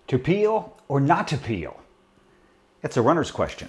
To peel or not to peel? It's a runner's question.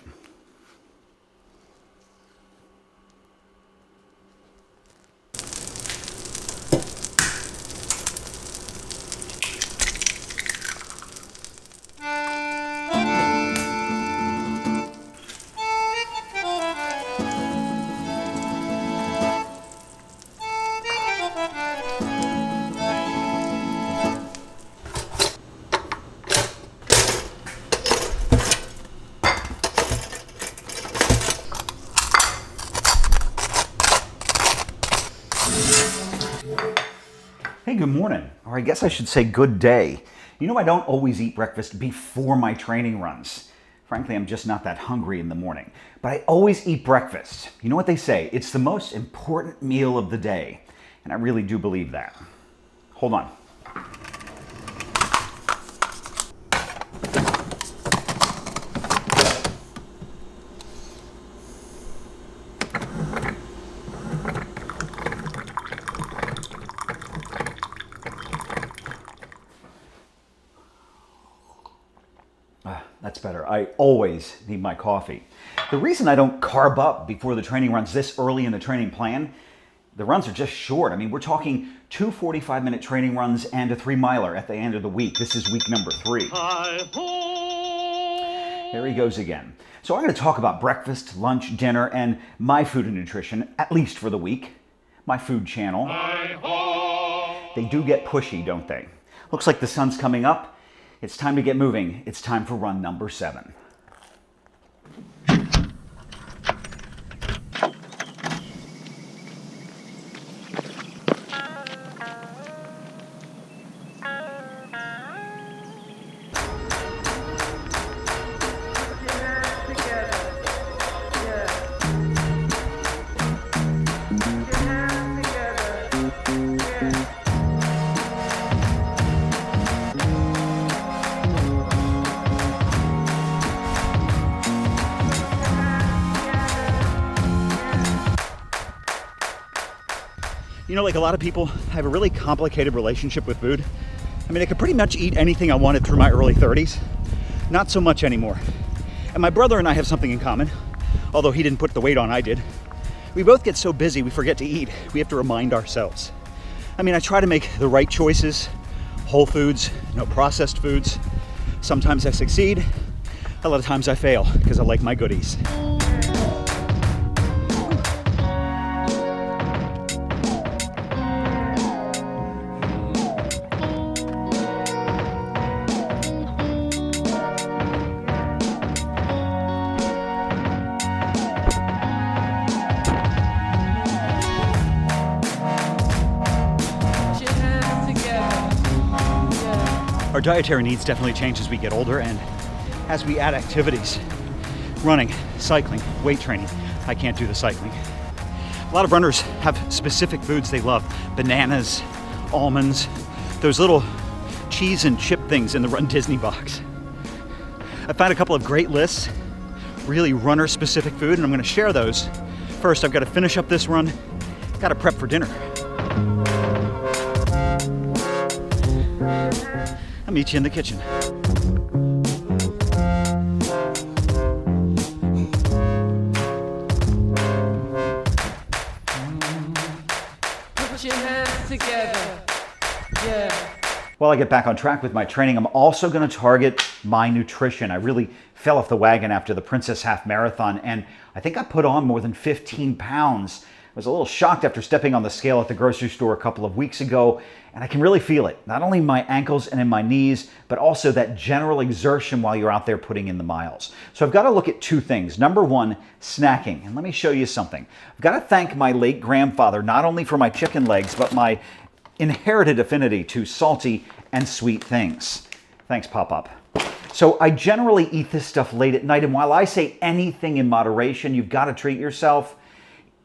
Hey, good morning, or I guess I should say good day. You know, I don't always eat breakfast before my training runs. Frankly, I'm just not that hungry in the morning. But I always eat breakfast. You know what they say? It's the most important meal of the day. And I really do believe that. Hold on. That's better. I always need my coffee. The reason I don't carb up before the training runs this early in the training plan, the runs are just short. I mean, we're talking 2 45-minute training runs and a 3-miler at the end of the week. This is week number 3. There he goes again. So I'm going to talk about breakfast, lunch, dinner, and my food and nutrition, at least for the week. My food channel. They do get pushy, don't they? Looks like the sun's coming up. It's time to get moving. It's time for run number 7. You know, like a lot of people, I have a really complicated relationship with food. I mean, I could pretty much eat anything I wanted through my early 30s. Not so much anymore. And my brother and I have something in common, although he didn't put the weight on, I did. We both get so busy we forget to eat. We have to remind ourselves. I mean, I try to make the right choices, whole foods, no processed foods. Sometimes I succeed, a lot of times I fail because I like my goodies. Our dietary needs definitely change as we get older and as we add activities. Running, cycling, weight training. I can't do the cycling. A lot of runners have specific foods they love. Bananas, almonds, those little cheese and chip things in the Run Disney box. I found a couple of great lists, really runner-specific food, and I'm gonna share those. First, I've got to finish up this run, got to prep for dinner. I'll meet you in the kitchen. Put your hands together. Yeah. While I get back on track with my training, I'm also going to target my nutrition. I really fell off the wagon after the Princess Half Marathon, and I think I put on more than 15 pounds. I was a little shocked after stepping on the scale at the grocery store a couple of weeks ago, and I can really feel it, not only in my ankles and in my knees, but also that general exertion while you're out there putting in the miles. So I've got to look at 2 things. Number 1, snacking. And let me show you something. I've got to thank my late grandfather, not only for my chicken legs, but my inherited affinity to salty and sweet things. Thanks, Pop-Up. So I generally eat this stuff late at night, and while I say anything in moderation, you've got to treat yourself.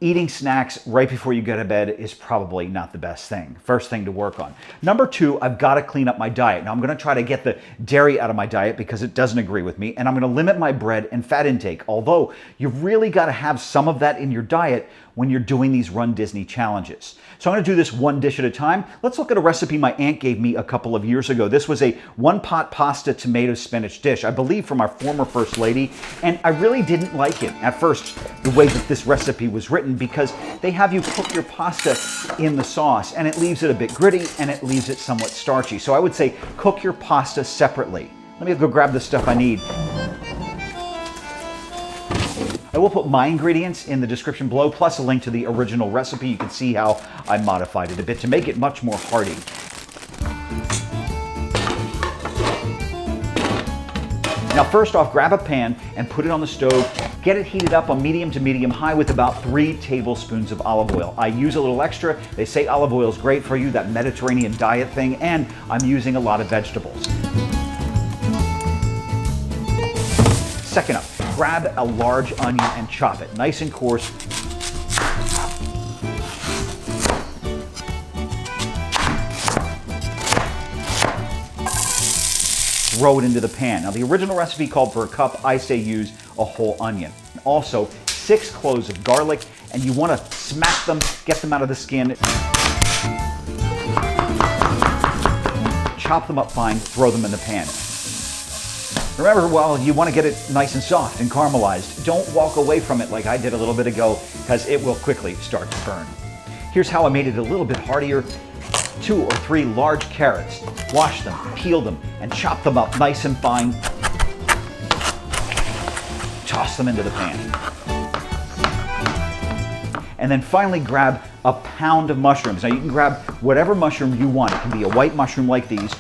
Eating snacks right before you go to bed is probably not the best thing. First thing to work on. Number 2, I've got to clean up my diet. Now I'm going to try to get the dairy out of my diet because it doesn't agree with me, and I'm going to limit my bread and fat intake. Although you've really got to have some of that in your diet when you're doing these Run Disney challenges. So I'm going to do this one dish at a time. Let's look at a recipe my aunt gave me a couple of years ago. This was a one-pot pasta tomato spinach dish, I believe from our former First Lady, and I really didn't like it at first, the way that this recipe was written, because they have you cook your pasta in the sauce, and it leaves it a bit gritty, and it leaves it somewhat starchy. So I would say cook your pasta separately. Let me go grab the stuff I need. I will put my ingredients in the description below, plus a link to the original recipe. You can see how I modified it a bit to make it much more hearty. Now first off, grab a pan and put it on the stove. Get it heated up on medium to medium high with about 3 tablespoons of olive oil. I use a little extra. They say olive oil is great for you, that Mediterranean diet thing, and I'm using a lot of vegetables. Second up, grab a large onion and chop it nice and coarse. Throw it into the pan. Now the original recipe called for a cup. I say use a whole onion. Also 6 cloves of garlic, and you want to smack them, get them out of the skin. Chop them up fine, throw them in the pan. Remember, while you want to get it nice and soft and caramelized, don't walk away from it like I did a little bit ago, because it will quickly start to burn. Here's how I made it a little bit heartier. 2 or 3 large carrots. Wash them, peel them, and chop them up nice and fine. Toss them into the pan. And then finally grab a pound of mushrooms. Now you can grab whatever mushroom you want. It can be a white mushroom like these.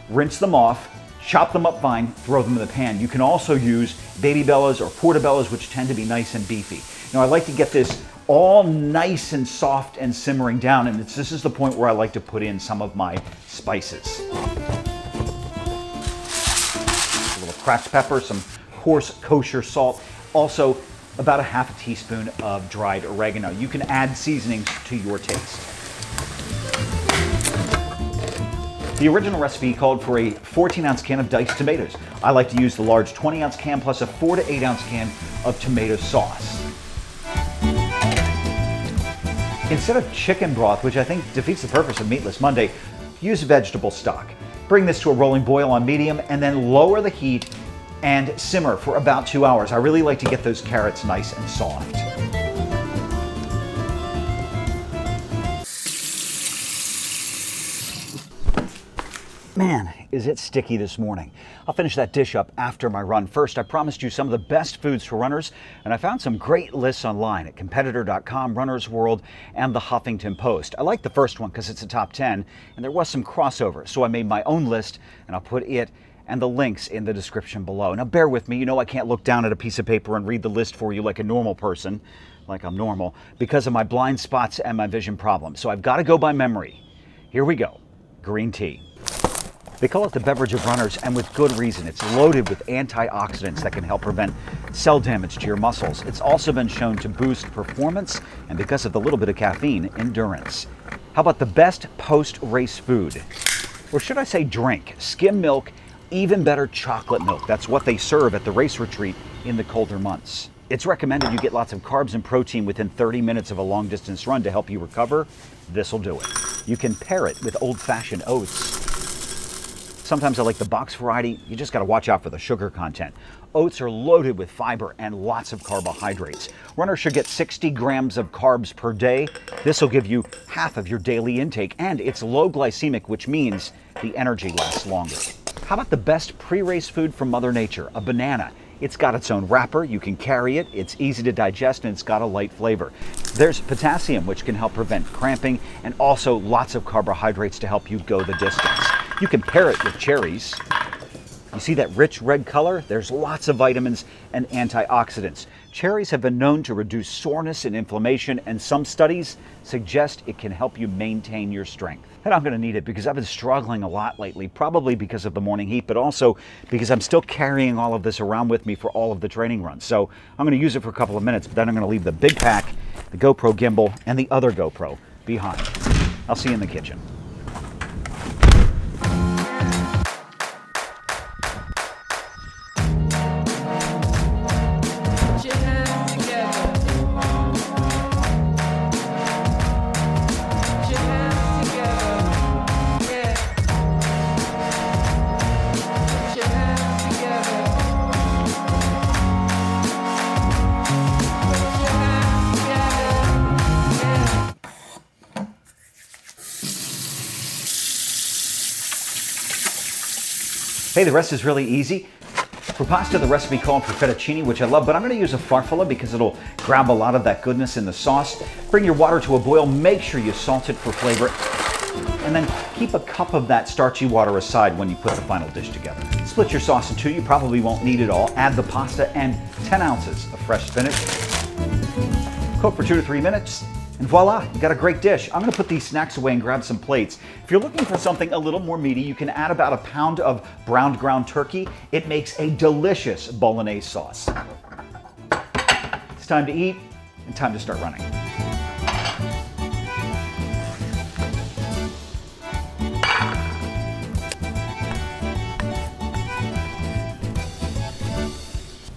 Rinse them off. Chop them up fine, throw them in the pan. You can also use baby bellas or portobellas, which tend to be nice and beefy. Now I like to get this all nice and soft and simmering down, and this is the point where I like to put in some of my spices. A little cracked pepper, some coarse kosher salt, also about a ½ teaspoon of dried oregano. You can add seasonings to your taste. The original recipe called for a 14-ounce can of diced tomatoes. I like to use the large 20-ounce can plus a 4 to 8-ounce can of tomato sauce. Instead of chicken broth, which I think defeats the purpose of Meatless Monday, use vegetable stock. Bring this to a rolling boil on medium and then lower the heat and simmer for about 2 hours. I really like to get those carrots nice and soft. Man, is it sticky this morning. I'll finish that dish up after my run. First, I promised you some of the best foods for runners, and I found some great lists online at competitor.com, Runner's World, and the Huffington Post. I like the first one because it's a top 10, and there was some crossover, so I made my own list, and I'll put it and the links in the description below. Now bear with me, you know I can't look down at a piece of paper and read the list for you like a normal person, like I'm normal, because of my blind spots and my vision problems. So I've got to go by memory. Here we go. Green tea. They call it the beverage of runners, and with good reason. It's loaded with antioxidants that can help prevent cell damage to your muscles. It's also been shown to boost performance, and because of the little bit of caffeine, endurance. How about the best post-race food? Or should I say drink? Skim milk, even better chocolate milk. That's what they serve at the race retreat in the colder months. It's recommended you get lots of carbs and protein within 30 minutes of a long-distance run to help you recover. This'll do it. You can pair it with old-fashioned oats. Sometimes I like the box variety. You just got to watch out for the sugar content. Oats are loaded with fiber and lots of carbohydrates. Runners should get 60 grams of carbs per day. This will give you half of your daily intake, and it's low glycemic, which means the energy lasts longer. How about the best pre-race food from Mother Nature? A banana. It's got its own wrapper, you can carry it, it's easy to digest, and it's got a light flavor. There's potassium, which can help prevent cramping, and also lots of carbohydrates to help you go the distance. You can pair it with cherries. You see that rich red color? There's lots of vitamins and antioxidants. Cherries have been known to reduce soreness and inflammation, and some studies suggest it can help you maintain your strength. And I'm going to need it because I've been struggling a lot lately, probably because of the morning heat, but also because I'm still carrying all of this around with me for all of the training runs. So I'm going to use it for a couple of minutes, but then I'm going to leave the big pack, the GoPro gimbal, and the other GoPro behind. I'll see you in the kitchen. Put your hands together. Hey, the rest is really easy. For pasta, the recipe called for fettuccine, which I love, but I'm going to use a farfalle because it'll grab a lot of that goodness in the sauce. Bring your water to a boil. Make sure you salt it for flavor. And then keep a cup of that starchy water aside when you put the final dish together. Split your sauce in two. You probably won't need it all. Add the pasta and 10 ounces of fresh spinach. Cook for 2 to 3 minutes. And voila, you got a great dish. I'm gonna put these snacks away and grab some plates. If you're looking for something a little more meaty, you can add about a pound of browned ground turkey. It makes a delicious bolognese sauce. It's time to eat and time to start running.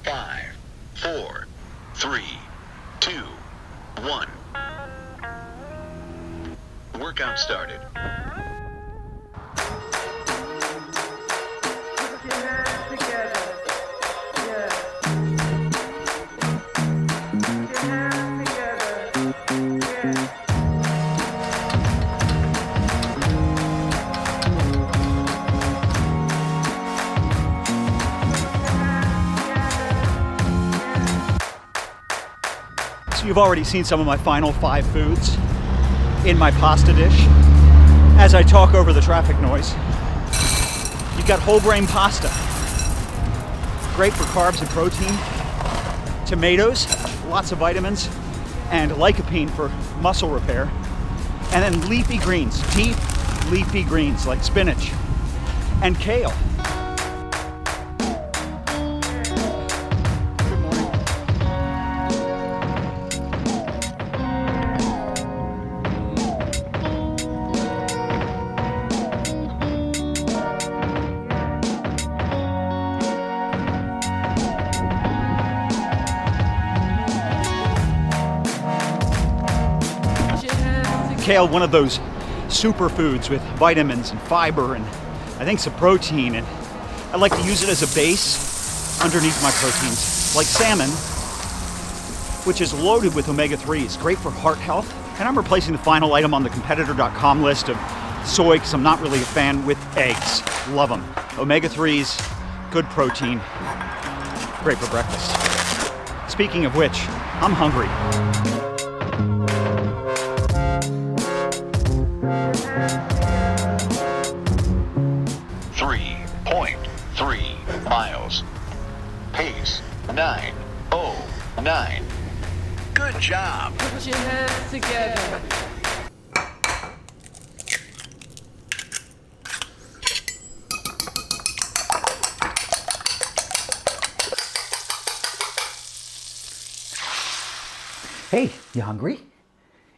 Five, four, three, two, one. Workout started. Put your hands together. Yeah. Put your hands together. Yeah. So you've already seen some of my final 5 foods in my pasta dish. As I talk over the traffic noise, you've got whole grain pasta. Great for carbs and protein. Tomatoes, lots of vitamins, and lycopene for muscle repair. And then leafy greens, deep leafy greens like spinach and kale. Kale, one of those superfoods with vitamins and fiber and I think some protein, and I like to use it as a base underneath my proteins, like salmon, which is loaded with omega-3s, great for heart health. And I'm replacing the final item on the competitor.com list of soy because I'm not really a fan, with eggs. Love them. Omega-3s, good protein, great for breakfast. Speaking of which, I'm hungry. 3.3 miles. Pace 9:09. Good job. Put your hands together. Hey, you hungry?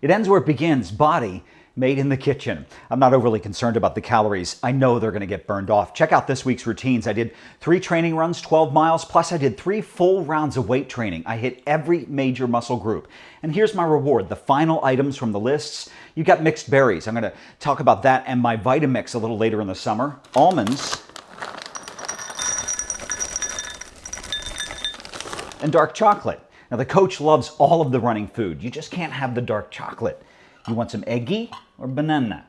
It ends where it begins. Body made in the kitchen. I'm not overly concerned about the calories. I know they're going to get burned off. Check out this week's routines. I did 3 training runs, 12 miles, plus I did 3 full rounds of weight training. I hit every major muscle group. And here's my reward, the final items from the lists. You got mixed berries. I'm going to talk about that and my Vitamix a little later in the summer. Almonds. And dark chocolate. Now the coach loves all of the running food. You just can't have the dark chocolate. You want some eggy or banana?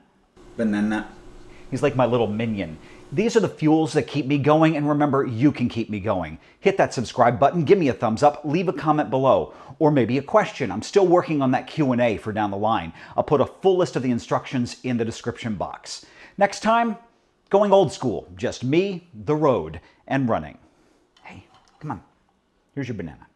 Banana. He's like my little minion. These are the fuels that keep me going, and remember, you can keep me going. Hit that subscribe button, give me a thumbs up, leave a comment below, or maybe a question. I'm still working on that Q&A for down the line. I'll put a full list of the instructions in the description box. Next time, going old school, just me, the road, and running. Hey, come on, here's your banana.